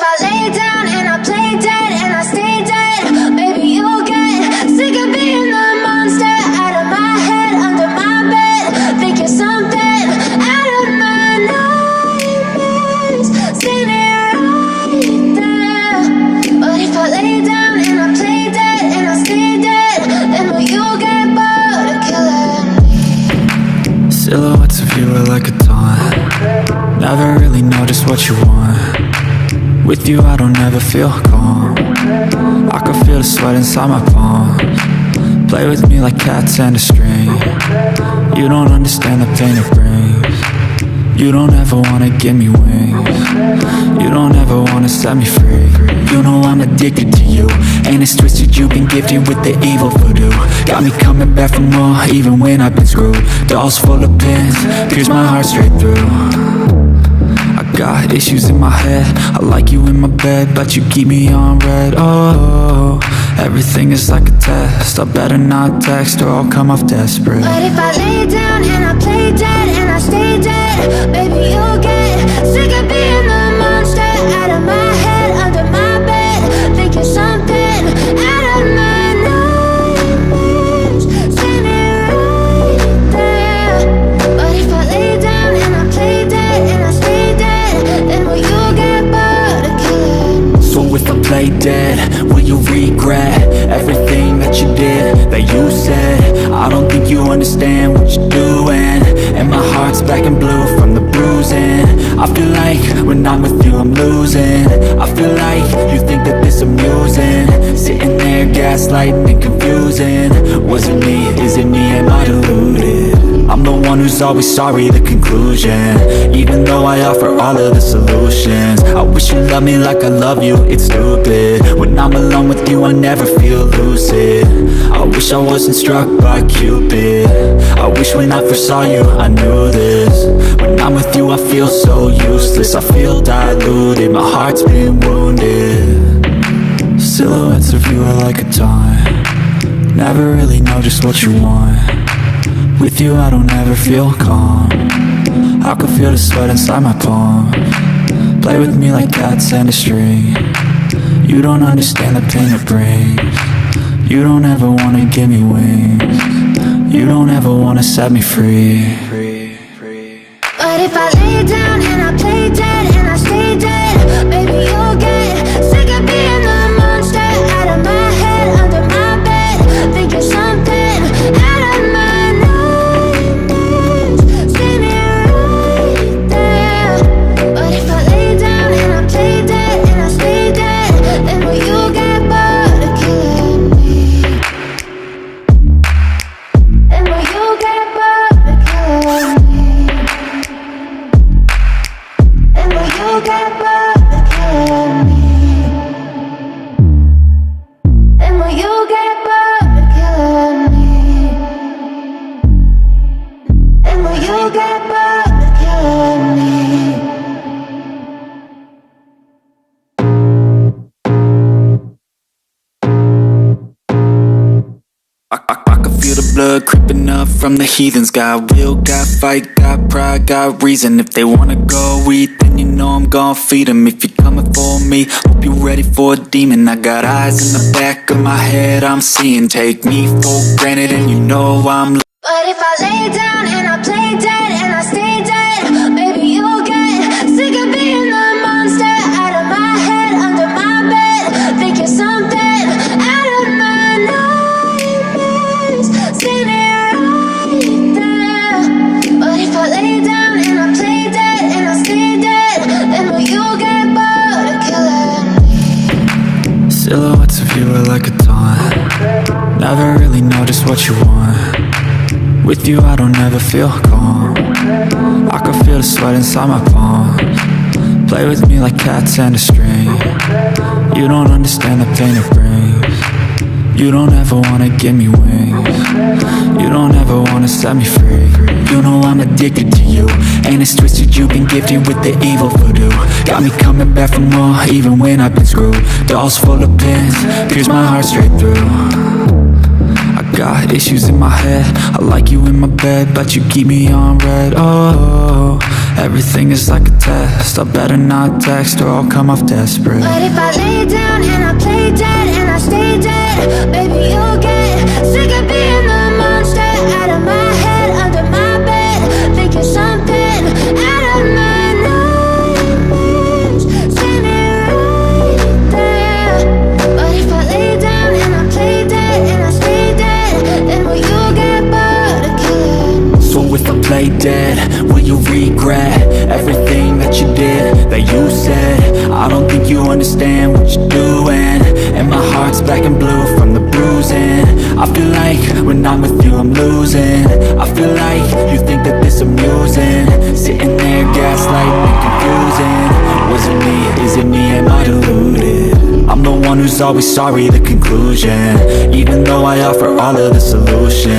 I lay down and I play dead and I stay dead, maybe you'll get sick of being the monster out of my head, under my bed. Think you're something out of my nightmares, standing right there. But if I lay down and I play dead and I stay dead, then will you get bored of killing me? Silhouettes of you are like a taunt. Never really know just what you want. With you I don't ever feel calm. I can feel the sweat inside my palms. Play with me like cats and a string. You don't understand the pain it brings. You don't ever wanna give me wings. You don't ever wanna set me free. You know I'm addicted to you, and it's twisted, you've been gifted with the evil voodoo. Got me coming back for more, even when I've been screwed. Dolls full of pins, pierce my heart straight through. I got issues in my head, I like you in my bed, but you keep me on red. Oh, everything is like a test, I better not text or I'll come off desperate. But if I lay down and I play dead and I stay dead, baby you'll get sick of being the monster out of my head, under my bed. Think you're something out of my nightmares, standing right there. But if I lay down and I play dead and I stay dead, then will you get bored of killing me? So if I play dead, will you regret everything that you did, that you said? I don't think you understand what you're doing, and my heart's black and blue from the bruising. I feel like when I'm with you I'm losing. I feel like you think that this amusing, sitting there gaslighting and confusing. Was it me? Is it me? Am I deluded? I'm the one who's always sorry, the conclusion, even though I offer all of the solutions. I wish you loved me like I love you, it's stupid. When I'm alone with you I never feel lucid. I wish I wasn't struck by Cupid. I wish when I first saw you I knew this. When I'm with you I feel so useless, I feel diluted, my heart's been wounded. Silhouettes of you are like a taunt. Never really know just what you want. With you I don't ever feel calm. I can feel the sweat inside my palms. Play with me like cats and a string. You don't understand the pain it brings. You don't ever wanna give me wings. You don't ever wanna set me free. But if I lay down and I play dead and I stay dead, baby you'll get sick of being the monster out of my head, under my bed. Think you're something out of my nightmares, standing right there. But if I lay down and I play dead and I stay dead, then will you get bored of killing me? Then will you get bored of killing me? And will you get bored of killing me? And will you get bored of killing me? And will you get bored of killing me? I can feel the blood creeping up from the heathens. Got will, got fight, got pride, got reason. If they wanna go eat, then you know I'm gon' feed them. If you're coming for me, hope you're ready for a demon. I got eyes in the back of my head, I'm seeing. Take me for granted and you know I'm. But if I lay down and I play dead and I stay dead, baby you'll get sick of being the monster out of my head, under my bed. Think you're something out of my nightmares, standing right there. But if I lay down and I play dead and I stay dead, then will you get bored of killing me? Silhouettes of you are like a taunt. Never really know just what you want. With you I don't ever feel calm. I can feel the sweat inside my palms. Play with me like cats and a string. You don't understand the pain it brings. You don't ever wanna give me wings. You don't ever wanna set me free. You know I'm addicted to you, and it's twisted, you've been gifted with the evil voodoo. Got me coming back for more, even when I've been screwed. Dolls full of pins, pierce my heart straight through. I got issues in my head. I like you in my bed, but you keep me on red. Oh, everything is like a test. I better not text or I'll come off desperate. But if I lay down and I play dead and I stay dead, baby, you'll get sick of being the monster out of my head, under my bed, thinking something out of my nightmares, standing right there. But if I lay down and I play dead and I stay dead, then will you get bored of killing? So if I play dead, will you regret everything that you did, that you said? I don't think you understand what you're doing, and my heart's black and blue from the bruising. I feel like when I'm with you I'm losing. I feel like you think that this amusing, sitting there gaslighting and confusing. Was it me? Is it me? Am I deluded? I'm the one who's always sorry, the conclusion, even though I offer all of the solutions.